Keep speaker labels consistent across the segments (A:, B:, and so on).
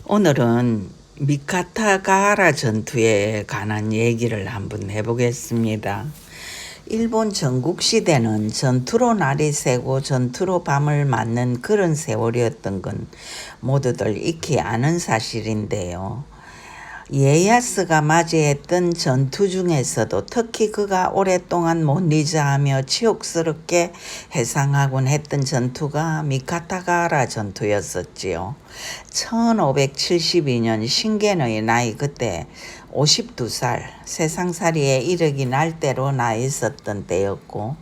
A: 오늘은 미카타가하라 전투에 관한 얘기를 한번 해보겠습니다. 일본 전국시대는 전투로 날이 새고 전투로 밤을 맞는 그런 세월이었던 건 모두들 익히 아는 사실인데요. 이에야스가 맞이했던 전투 중에서도 특히 그가 오랫동안 못 잊어하며 치욕스럽게 회상하곤 했던 전투가 미카타가하라 전투였었지요. 1572년 신겐의 나이 그때 52살, 세상살이에 이르기 날때로 나 있었던 때였고,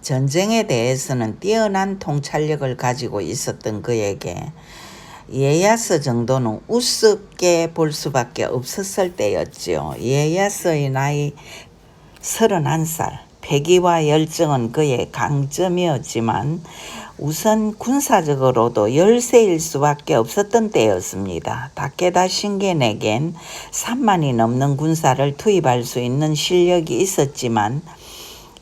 A: 전쟁에 대해서는 뛰어난 통찰력을 가지고 있었던 그에게 이에야스 정도는 우습게 볼 수밖에 없었을 때였지요. 이에야스의 나이 31살, 패기와 열정은 그의 강점이었지만 우선 군사적으로도 열세일 수밖에 없었던 때였습니다. 다케다 신겐에겐 3만이 넘는 군사를 투입할 수 있는 실력이 있었지만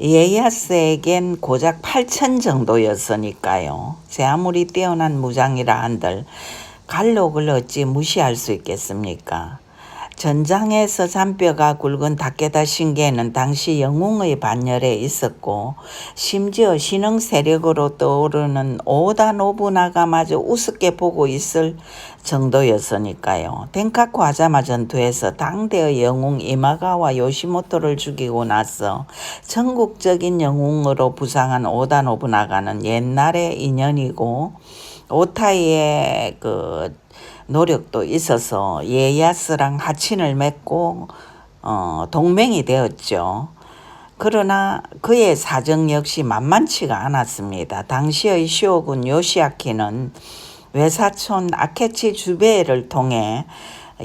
A: 이에야스에겐 고작 8천 정도였으니까요. 제 아무리 뛰어난 무장이라 한들 갈록을 어찌 무시할 수 있겠습니까? 전장에서 잔뼈가 굵은 다케다 신게는 당시 영웅의 반열에 있었고, 심지어 신흥 세력으로 떠오르는 오다 노부나가마저 우습게 보고 있을 정도였으니까요. 덴카쿠 하자마 전투에서 당대의 영웅 이마가와 요시모토를 죽이고 나서 전국적인 영웅으로 부상한 오다 노부나가는 옛날의 인연이고, 오타이의 노력도 있어서 이에야스랑 하친을 맺고 동맹이 되었죠. 그러나 그의 사정 역시 만만치가 않았습니다. 당시의 쇼군 요시아키는 외사촌 아케치 주베를 통해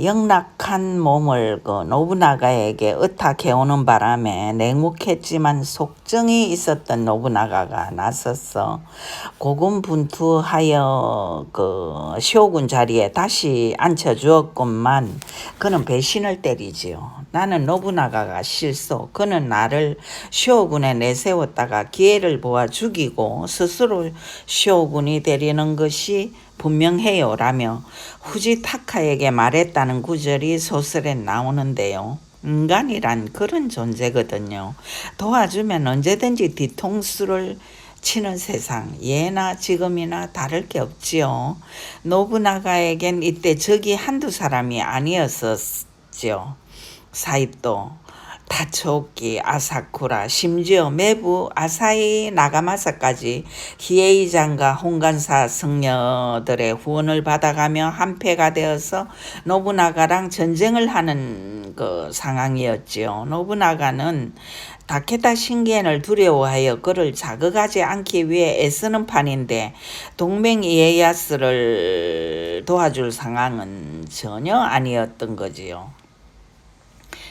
A: 영락한 몸을 노부나가에게 의탁해오는 바람에 냉혹했지만 속정이 있었던 노부나가가 나서서 고군분투하여 쇼군 자리에 다시 앉혀주었건만 그는 배신을 때리지요. 나는 노부나가가 실소, 그는 나를 쇼군에 내세웠다가 기회를 보아 죽이고 스스로 쇼군이 되려는 것이 분명해요 라며 후지타카에게 말했다는 구절이 소설에 나오는데요. 인간이란 그런 존재거든요. 도와주면 언제든지 뒤통수를 치는 세상, 예나 지금이나 다를 게 없지요. 노부나가에겐 이때 적이 한두 사람이 아니었었지요. 사이토, 다초오키, 아사쿠라, 심지어 매부 아사히 나가마사까지 히에이장과 홍간사 승려들의 후원을 받아가며 한패가 되어서 노부나가랑 전쟁을 하는 상황이었지요. 노부나가는 다케다 신겐을 두려워하여 그를 자극하지 않기 위해 애쓰는 판인데 동맹 이에야스를 도와줄 상황은 전혀 아니었던 거지요.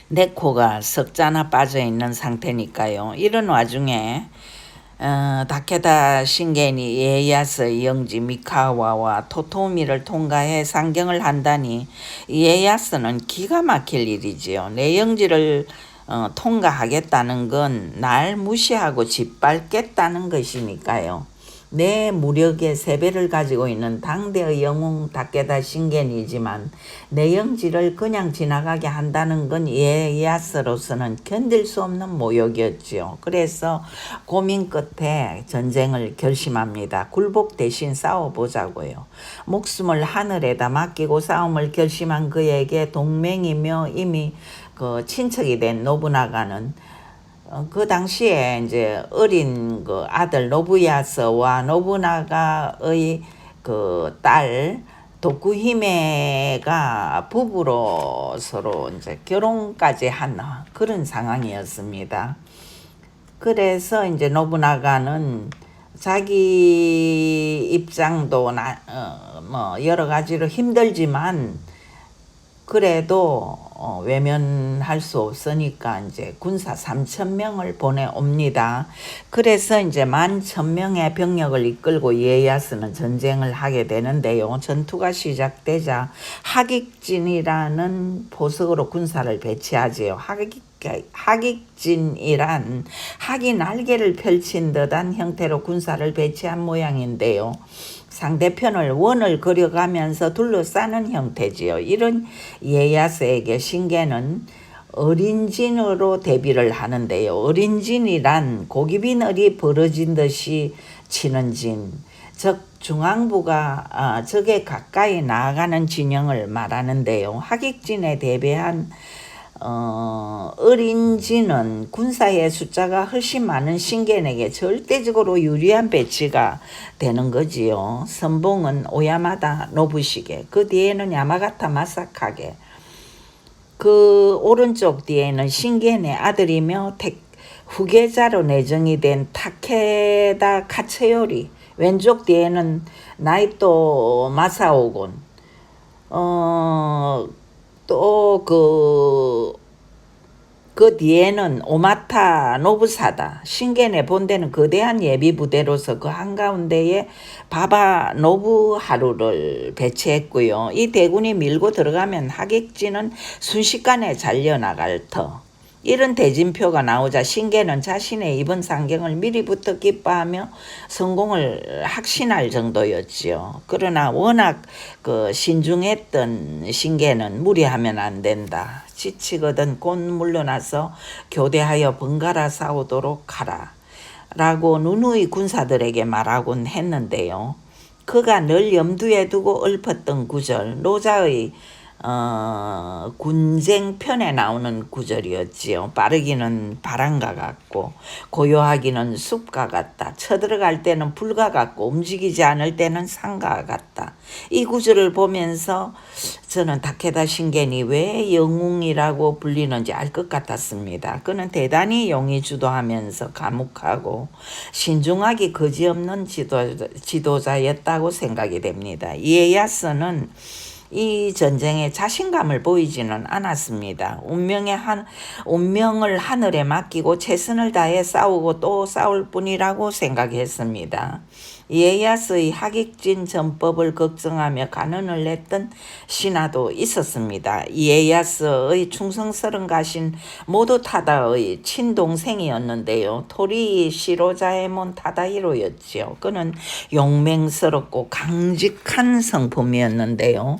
A: 네코가 석자나 빠져있는 상태니까요. 이런 와중에 다케다 신겐이 이에야스의 영지 미카와와 토토미를 통과해 상경을 한다니 이에야스는 기가 막힐 일이지요. 내 영지를 통과하겠다는 건 날 무시하고 짓밟겠다는 것이니까요. 내 무력의 3배를 가지고 있는 당대의 영웅 다케다 신겐이지만 내 영지를 그냥 지나가게 한다는 건 이에야스로서는 견딜 수 없는 모욕이었지요. 그래서 고민 끝에 전쟁을 결심합니다. 굴복 대신 싸워보자고요. 목숨을 하늘에다 맡기고 싸움을 결심한 그에게 동맹이며 이미 친척이 된 노부나가는 그 당시에 이제 어린 아들 노부야스와 노부나가의 딸 도쿠히메가 부부로 서로 이제 결혼까지 한 그런 상황이었습니다. 그래서 이제 노부나가는 자기 입장도 여러 가지로 힘들지만 그래도 외면할 수 없으니까 이제 군사 3,000명을 보내옵니다. 그래서 이제 11,000명의 병력을 이끌고 이에야스는 전쟁을 하게 되는데요. 전투가 시작되자 하깃진이라는 보석으로 군사를 배치하지요. 하깃진이란 학이 날개를 펼친 듯한 형태로 군사를 배치한 모양인데요. 상대편을 원을 그려가면서 둘러싸는 형태지요. 이런 이에야스에게 신계는 어린 진으로 대비를 하는데요. 어린 진이란 고기빈 을이 벌어진 듯이 치는 진, 즉 중앙부가 적에 가까이 나아가는 진영을 말하는데요. 하객진에 대비한 어린 진은 군사의 숫자가 훨씬 많은 신겐에게 절대적으로 유리한 배치가 되는 거지요. 선봉은 오야마다 노부시게, 그 뒤에는 야마가타 마사카게, 그 오른쪽 뒤에는 신겐의 아들이며 후계자로 내정이 된 타케다 카츠요리, 왼쪽 뒤에는 나이토 마사오곤, 또 그 뒤에는 오마타 노부사다. 신겐의 본대는 거대한 예비 부대로서 그 한가운데에 바바 노부하루를 배치했고요. 이 대군이 밀고 들어가면 하객진은 순식간에 잘려나갈 터. 이런 대진표가 나오자 신계는 자신의 이번 상경을 미리부터 기뻐하며 성공을 확신할 정도였지요. 그러나 워낙 신중했던 신계는 무리하면 안 된다. 지치거든 곧 물러나서 교대하여 번갈아 싸우도록 하라 라고 누누이 군사들에게 말하곤 했는데요. 그가 늘 염두에 두고 읊었던 구절, 노자의 군쟁편에 나오는 구절이었지요. 빠르기는 바람과 같고 고요하기는 숲과 같다. 쳐들어갈 때는 불과 같고 움직이지 않을 때는 산과 같다. 이 구절을 보면서 저는 다케다 신겐이 왜 영웅이라고 불리는지 알 것 같았습니다. 그는 대단히 용이 주도하면서 감옥하고 신중하기 그지없는 지도자였다고 생각이 됩니다. 이에야스는 이 전쟁에 자신감을 보이지는 않았습니다. 운명을 하늘에 맡기고 최선을 다해 싸우고 또 싸울 뿐이라고 생각했습니다. 이에야스의 하객진 전법을 걱정하며 간언을 냈던 신하도 있었습니다. 이에야스의 충성스런 가신 모두 타다의 친동생이었는데요. 토리 시로자에몬 타다히로였지요. 그는 용맹스럽고 강직한 성품이었는데요.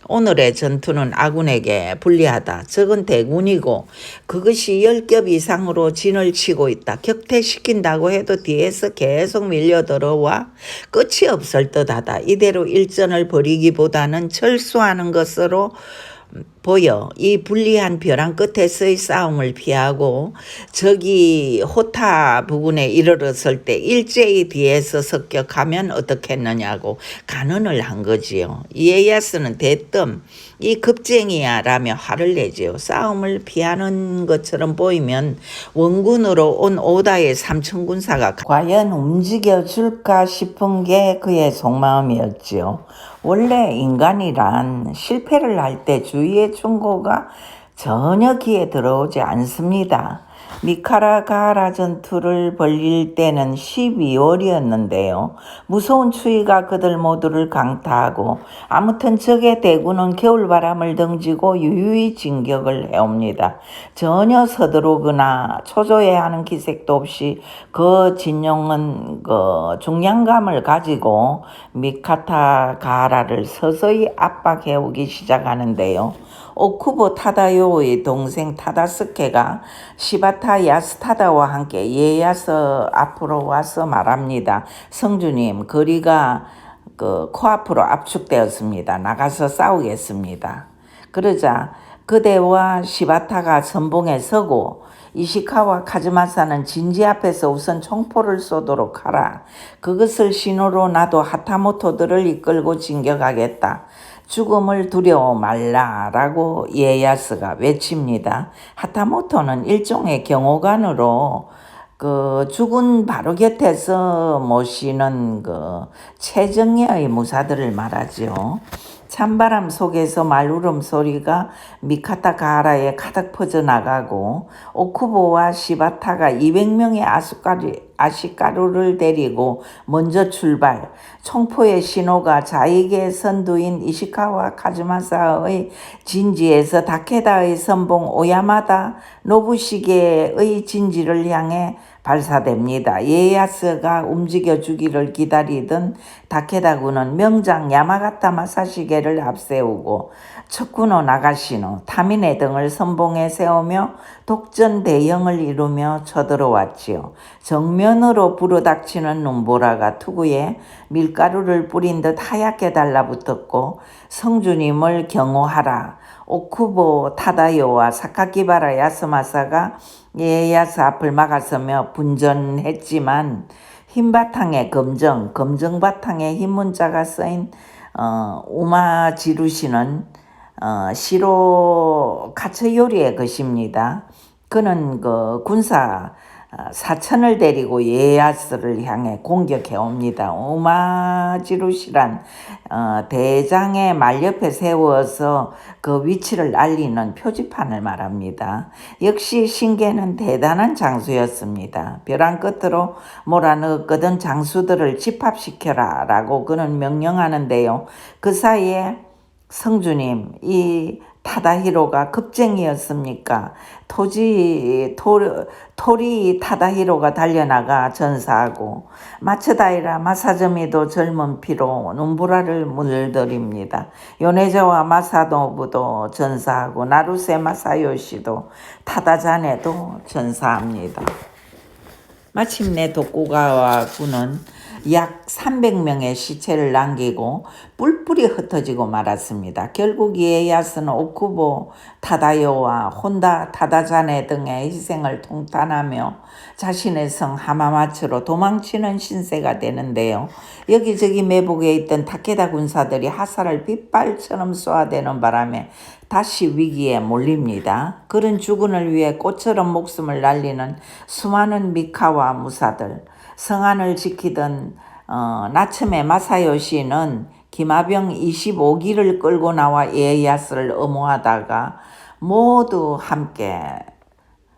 A: 오늘의 전투는 아군에게 불리하다. 적은 대군이고 그것이 10겹 이상으로 진을 치고 있다. 격퇴시킨다고 해도 뒤에서 계속 밀려들어와 끝이 없을 듯하다. 이대로 일전을 벌이기보다는 철수하는 것으로 보여 이 불리한 벼랑 끝에서의 싸움을 피하고 적이 호타 부근에 이르렀을 때 일제히 뒤에서 습격하면 어떻겠느냐고 간언을 한 거지요. 이에야스는 대뜸 이 급쟁이야 라며 화를 내지요. 싸움을 피하는 것처럼 보이면 원군으로 온 오다의 삼천군사가 과연 움직여줄까 싶은 게 그의 속마음이었지요. 원래 인간이란 실패를 할 때 주위의 충고가 전혀 귀에 들어오지 않습니다. 미카라가하라 전투를 벌일 때는 12월이었는데요. 무서운 추위가 그들 모두를 강타하고 아무튼 적의 대군은 겨울바람을 등지고 유유히 진격을 해옵니다. 전혀 서두르거나 초조해하는 기색도 없이 그 진영은 중량감을 가지고 미카타가하라를 서서히 압박해오기 시작하는데요. 오쿠보 타다요의 동생 타다스케가 시바타 야스타다와 함께 이에야스 앞으로 와서 말합니다. 성주님, 거리가 코앞으로 압축되었습니다. 나가서 싸우겠습니다. 그러자 그대와 시바타가 선봉에 서고 이시카와 카즈마사는 진지 앞에서 우선 총포를 쏘도록 하라. 그것을 신호로 나도 하타모토들을 이끌고 진격하겠다. 죽음을 두려워 말라라고 이에야스가 외칩니다. 하타모토는 일종의 경호관으로 죽은 바로 곁에서 모시는 최정예의 무사들을 말하죠. 찬바람 속에서 말울음 소리가 미카타가하라에 가득 퍼져나가고 오쿠보와 시바타가 200명의 아시카루를 데리고 먼저 출발. 총포의 신호가 자익의 선두인 이시카와 카즈마사의 진지에서 다케다의 선봉 오야마다 노부시게의 진지를 향해 발사됩니다. 이에야스가 움직여주기를 기다리던 다케다군은 명장 야마가타 마사시게를 앞세우고 척구노 나가시노, 타미네 등을 선봉에 세우며 독전 대형을 이루며 쳐들어왔지요. 정면으로 불어닥치는 눈보라가 투구에 밀가루를 뿌린 듯 하얗게 달라붙었고 성주님을 경호하라. 오쿠보 타다요와 사카키바라 야스마사가 이에야스 앞을 막아서며 분전했지만 흰 바탕에 검정 바탕에 흰 문자가 쓰인 우마지루시는 시로 카츠요리의 것입니다. 그는 그 군사 사천을 데리고 이에야스를 향해 공격해 옵니다. 우마지루시란 대장의 말 옆에 세워서 그 위치를 알리는 표지판을 말합니다. 역시 신계는 대단한 장수였습니다. 벼랑 끝으로 몰아넣었거든 장수들을 집합시켜라 라고 그는 명령하는데요. 그 사이에 성주님, 이 타다히로가 급쟁이였습니까? 토리 타다히로가 달려나가 전사하고 마츠다이라 마사즈미도 젊은 피로 눈보라를 물들입니다. 요네자와 마사노부도 전사하고 나루세 마사요시도 타다자네도 전사합니다. 마침내 도쿠가와 군은 약 300명의 시체를 남기고 뿔뿔이 흩어지고 말았습니다. 결국 이에야스는 오쿠보 타다요와 혼다 타다자네 등의 희생을 통탄하며 자신의 성 하마마츠로 도망치는 신세가 되는데요. 여기저기 매복에 있던 다케다 군사들이 하살을 빗발처럼 쏘아대는 바람에 다시 위기에 몰립니다. 그런 주군을 위해 꽃처럼 목숨을 날리는 수많은 미카와 무사들, 성안을 지키던 나츠메 마사요시는 기마병 25기를 끌고 나와 이에야스를 엄호하다가 모두 함께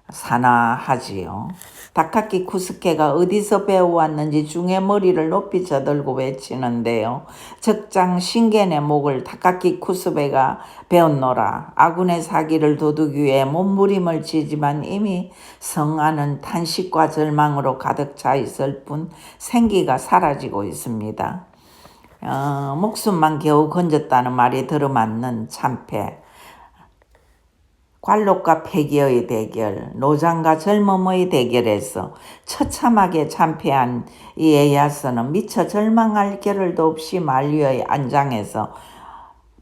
A: 산화하지요. 다카키 쿠스케가 어디서 배워왔는지 중의 머리를 높이 저들고 외치는데요. 적장 신겐의 목을 다카키 쿠스베가 베었노라. 아군의 사기를 도두기 위해 몸부림을 치지만 이미 성안은 탄식과 절망으로 가득 차 있을 뿐 생기가 사라지고 있습니다. 목숨만 겨우 건졌다는 말이 들어맞는 참패. 관록과 폐기의 대결, 노장과 젊음의 대결에서 처참하게 참패한 이에야스는 미처 절망할 겨를도 없이 만류의 안장에서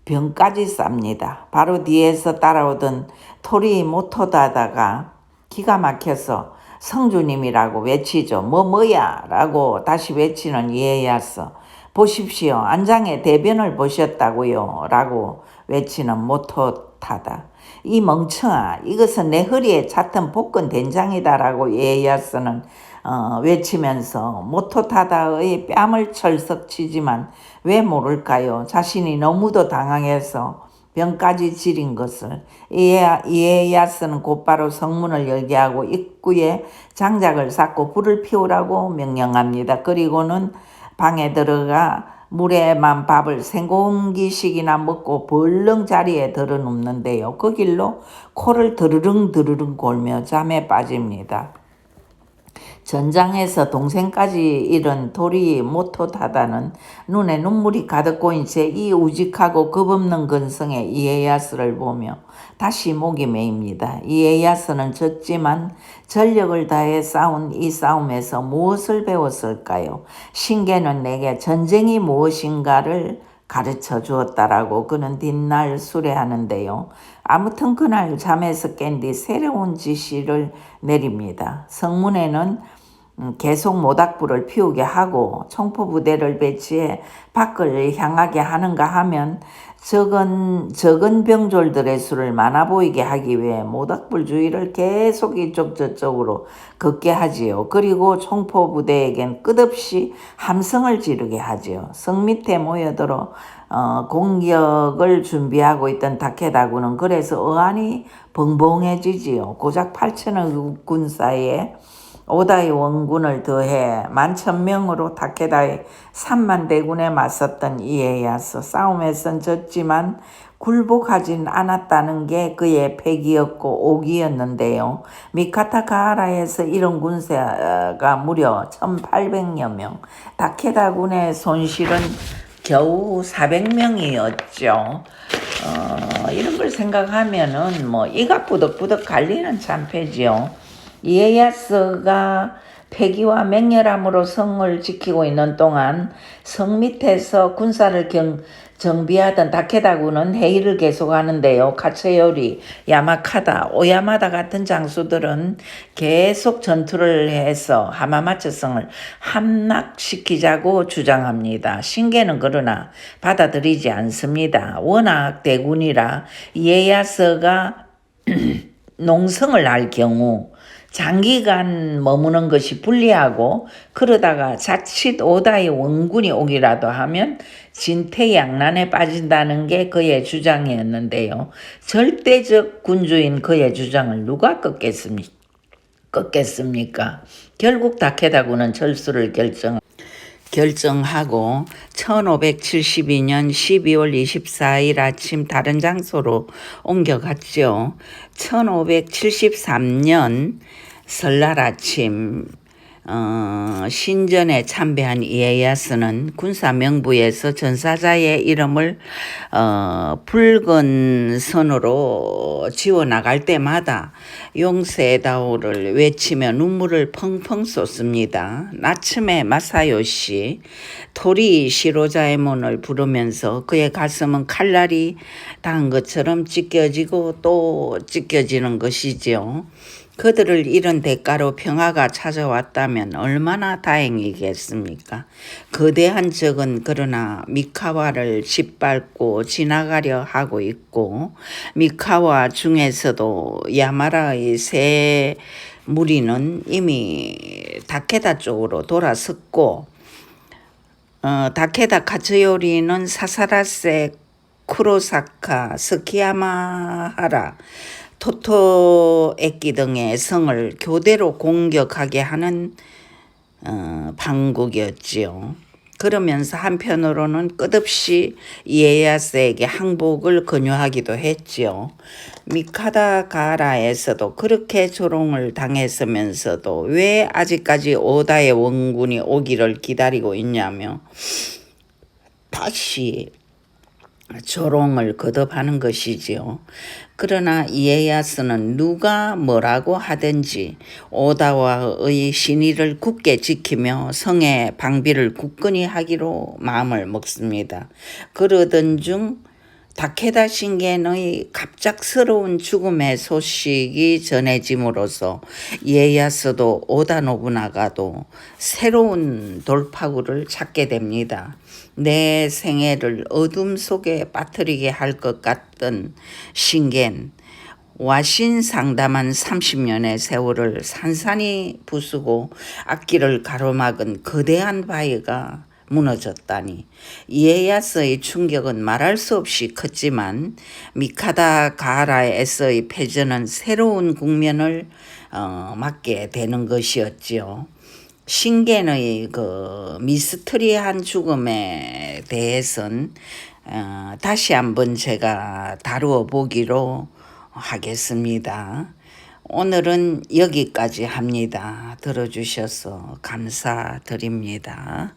A: 병까지 쌉니다. 바로 뒤에서 따라오던 토리 모토다다가 기가 막혀서 성주님이라고 외치죠. 뭐야 라고 다시 외치는 이에야스. 보십시오. 안장에 대변을 보셨다고요 라고 외치는 모토타다. 이 멍청아, 이것은 내 허리에 찼던 볶은 된장이다라고 이에야스는 외치면서 모토타다의 뺨을 철썩 치지만 왜 모를까요? 자신이 너무도 당황해서 병까지 지린 것을. 이에야스는 곧바로 성문을 열게 하고 입구에 장작을 쌓고 불을 피우라고 명령합니다. 그리고는 방에 들어가 물에만 밥을 생공기씩이나 먹고 벌렁 자리에 들어눕는데요. 그 길로 코를 드르릉 골며 잠에 빠집니다. 전장에서 동생까지 잃은 도리 모토다다는 눈에 눈물이 가득 고인 채 이 우직하고 겁없는 근성의 이에야스를 보며 다시 목이 메입니다. 이에야스는 졌지만 전력을 다해 싸운 이 싸움에서 무엇을 배웠을까요? 신계는 내게 전쟁이 무엇인가를 가르쳐 주었다라고 그는 뒷날 수레하는데요. 아무튼 그날 잠에서 깬 뒤 새로운 지시를 내립니다. 성문에는 계속 모닥불을 피우게 하고 총포 부대를 배치해 밖을 향하게 하는가 하면 적은 병졸들의 수를 많아 보이게 하기 위해 모닥불 주위를 계속 이쪽 저쪽으로 걷게 하지요. 그리고 총포 부대에겐 끝없이 함성을 지르게 하지요. 성 밑에 모여들어 공격을 준비하고 있던 다케다군은 그래서 어안이 벙벙해지지요. 고작 8천의 군사에 오다의 원군을 더해 11,000명으로 다케다의 3만 대군에 맞섰던 이에야스. 싸움에선 졌지만 굴복하진 않았다는 게 그의 패기였고 오기였는데요. 미카타 가하라에서 이런 군사가 무려 1,800여 명, 다케다군의 손실은 겨우 400명이었죠. 이런 걸 생각하면은 뭐 이가 부덕부덕 갈리는 참패지요. 이에야스가 패기와 맹렬함으로 성을 지키고 있는 동안 성 밑에서 군사를 정비하던 다케다군은 회의를 계속하는데요. 카츠요리, 야마카다, 오야마다 같은 장수들은 계속 전투를 해서 하마마츠 성을 함락시키자고 주장합니다. 신게는 그러나 받아들이지 않습니다. 워낙 대군이라 이에야스가 농성을 할 경우 장기간 머무는 것이 불리하고, 그러다가 자칫 오다의 원군이 오기라도 하면 진퇴양난에 빠진다는 게 그의 주장이었는데요. 절대적 군주인 그의 주장을 누가 꺾겠습니까? 결국 다케다군은 철수를 결정하고 1572년 12월 24일 아침 다른 장소로 옮겨갔죠. 1573년 설날 아침 신전에 참배한 이에야스는 군사 명부에서 전사자의 이름을 붉은 선으로 지워나갈 때마다 용세다오를 외치며 눈물을 펑펑 쏟습니다. 나츠메 마사요시 토리 시로자에몬을 부르면서 그의 가슴은 칼날이 닿은 것처럼 찢겨지고 또 찢겨지는 것이지요. 그들을 잃은 대가로 평화가 찾아왔다면 얼마나 다행이겠습니까? 거대한 적은 그러나 미카와를 짓밟고 지나가려 하고 있고, 미카와 중에서도 야마라의 세 무리는 이미 다케다 쪽으로 돌아섰고, 다케다 카츠요리는 사사라세, 쿠로사카, 스키야마하라, 토토에끼 등의 성을 교대로 공격하게 하는 방국이었지요. 그러면서 한편으로는 끝없이 이에야스에게 항복을 권유하기도 했지요. 미카다 가라에서도 그렇게 조롱을 당했으면서도 왜 아직까지 오다의 원군이 오기를 기다리고 있냐며 다시 조롱을 거듭하는 것이지요. 그러나 이에야스는 누가 뭐라고 하든지 오다와의 신의를 굳게 지키며 성의 방비를 굳건히 하기로 마음을 먹습니다. 그러던 중 다케다 신겐의 갑작스러운 죽음의 소식이 전해짐으로써 이에야스도 오다 노부나가도 새로운 돌파구를 찾게 됩니다. 내 생애를 어둠 속에 빠뜨리게 할 것 같던 신겐, 와신상담한 30년의 세월을 산산이 부수고 앞길을 가로막은 거대한 바위가 무너졌다니. 이에야스의 충격은 말할 수 없이 컸지만 미카다 가하라에서의 패전은 새로운 국면을 맞게 되는 것이었지요. 신겐의 그 미스터리한 죽음에 대해서는 다시 한번 제가 다루어 보기로 하겠습니다. 오늘은 여기까지 합니다. 들어주셔서 감사드립니다.